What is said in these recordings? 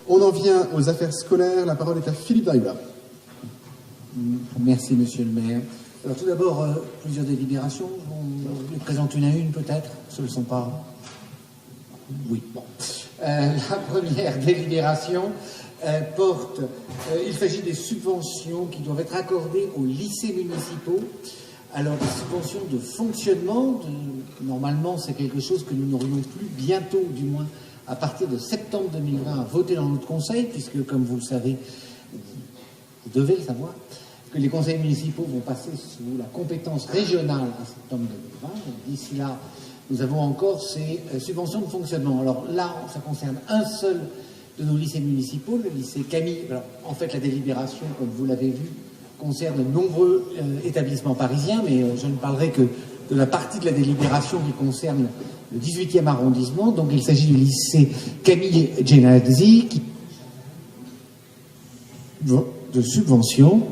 On en vient aux affaires scolaires. La parole est à Philippe Darula. Merci, monsieur le maire. Alors, tout d'abord, plusieurs délibérations. On les présente une à une, peut-être. Ce ne le sont pas. Oui, bon. La première délibération porte. Il s'agit des subventions qui doivent être accordées aux lycées municipaux. Alors, des subventions de fonctionnement, normalement, c'est quelque chose que nous n'aurions plus bientôt, du moins à partir de septembre 2020, à voter dans notre conseil, puisque, comme vous le savez, vous devez le savoir, que les conseils municipaux vont passer sous la compétence régionale en septembre 2020. D'ici là, nous avons encore ces subventions de fonctionnement. Alors là, ça concerne un seul de nos lycées municipaux, le lycée Camille. Alors, en fait, la délibération, comme vous l'avez vu, concerne de nombreux établissements parisiens, mais je ne parlerai que de la partie de la délibération qui concerne le 18e arrondissement. Donc il s'agit du lycée Camille Genazzi de subventions,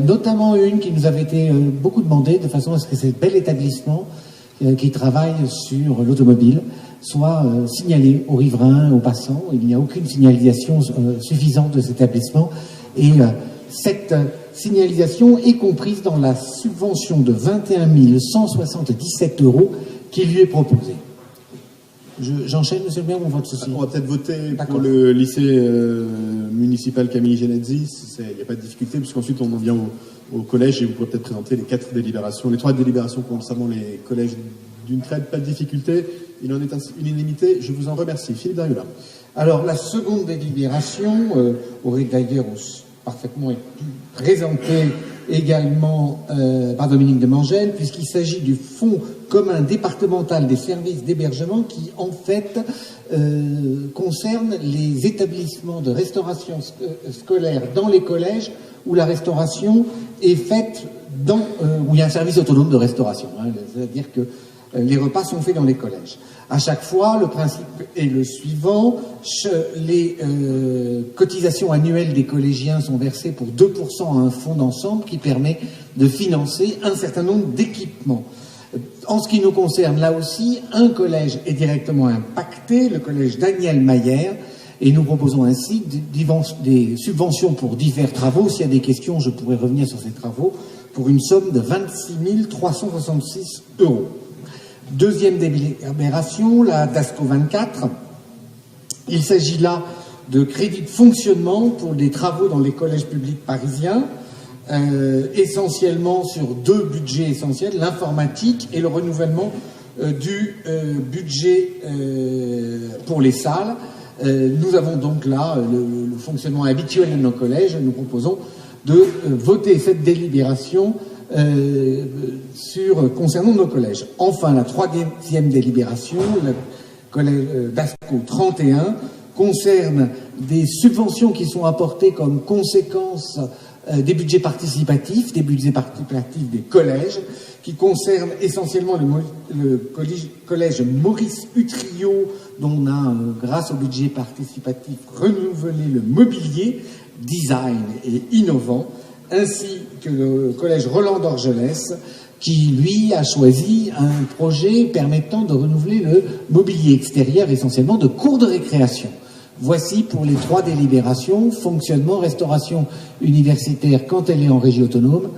notamment une qui nous avait été beaucoup demandée, de façon à ce que ce bel établissement qui travaille sur l'automobile soit signalé aux riverains, aux passants. Il n'y a aucune signalisation suffisante de cet établissement et cette signalisation est comprise dans la subvention de 21 177 € qui lui est proposée. J'enchaîne, monsieur le maire, ou on vote ceci? On va peut-être voter pour le lycée municipal Camille Genazzi. Il n'y a pas de difficulté, puisqu'ensuite on en vient au collège et vous pourrez peut-être présenter les 4 délibérations, les 3 délibérations concernant les collèges d'une traite, pas de difficulté. Il en est ainsi unanimité. Je vous en remercie. Philippe Darula. Alors, la seconde délibération aurait d'ailleurs parfaitement été présentée également par Dominique de Mangel, puisqu'il s'agit du Fonds commun départemental des services d'hébergement qui, en fait, concerne les établissements de restauration scolaire dans les collèges où la restauration est faite où il y a un service autonome de restauration. C'est-à-dire que les repas sont faits dans les collèges. À chaque fois, le principe est le suivant. Les cotisations annuelles des collégiens sont versées pour 2% à un fonds d'ensemble qui permet de financer un certain nombre d'équipements. En ce qui nous concerne, là aussi, un collège est directement impacté, le collège Daniel Maillère, et nous proposons ainsi des subventions pour divers travaux. S'il y a des questions, je pourrais revenir sur ces travaux, pour une somme de 26 366 €. Deuxième délibération, la DASCO 24. Il s'agit là de crédits de fonctionnement pour des travaux dans les collèges publics parisiens, essentiellement sur 2 budgets essentiels, l'informatique et le renouvellement du budget pour les salles. Nous avons donc là le fonctionnement habituel de nos collèges. Nous proposons de voter cette délibération concernant nos collèges. Enfin, la 3e délibération, le collège DASCO 31, concerne des subventions qui sont apportées comme conséquence des budgets participatifs des collèges, qui concernent essentiellement le collège Maurice Utrillo, dont on a, grâce au budget participatif, renouvelé le mobilier, design et innovant, ainsi que le collège Roland d'Orgelès, qui, lui, a choisi un projet permettant de renouveler le mobilier extérieur, essentiellement de cours de récréation. Voici pour les 3 délibérations: fonctionnement, restauration universitaire quand elle est en régie autonome,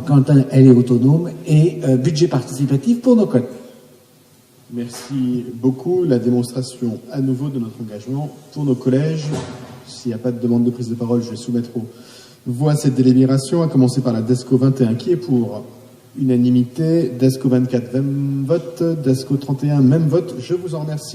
quand elle est autonome, et budget participatif pour nos collèges. Merci beaucoup. La démonstration à nouveau de notre engagement pour nos collèges. S'il n'y a pas de demande de prise de parole, je vais soumettre aux voix cette délibération, à commencer par la DASCO 21, qui est pour? Unanimité. DASCO 24, même vote. DASCO 31, même vote. Je vous en remercie.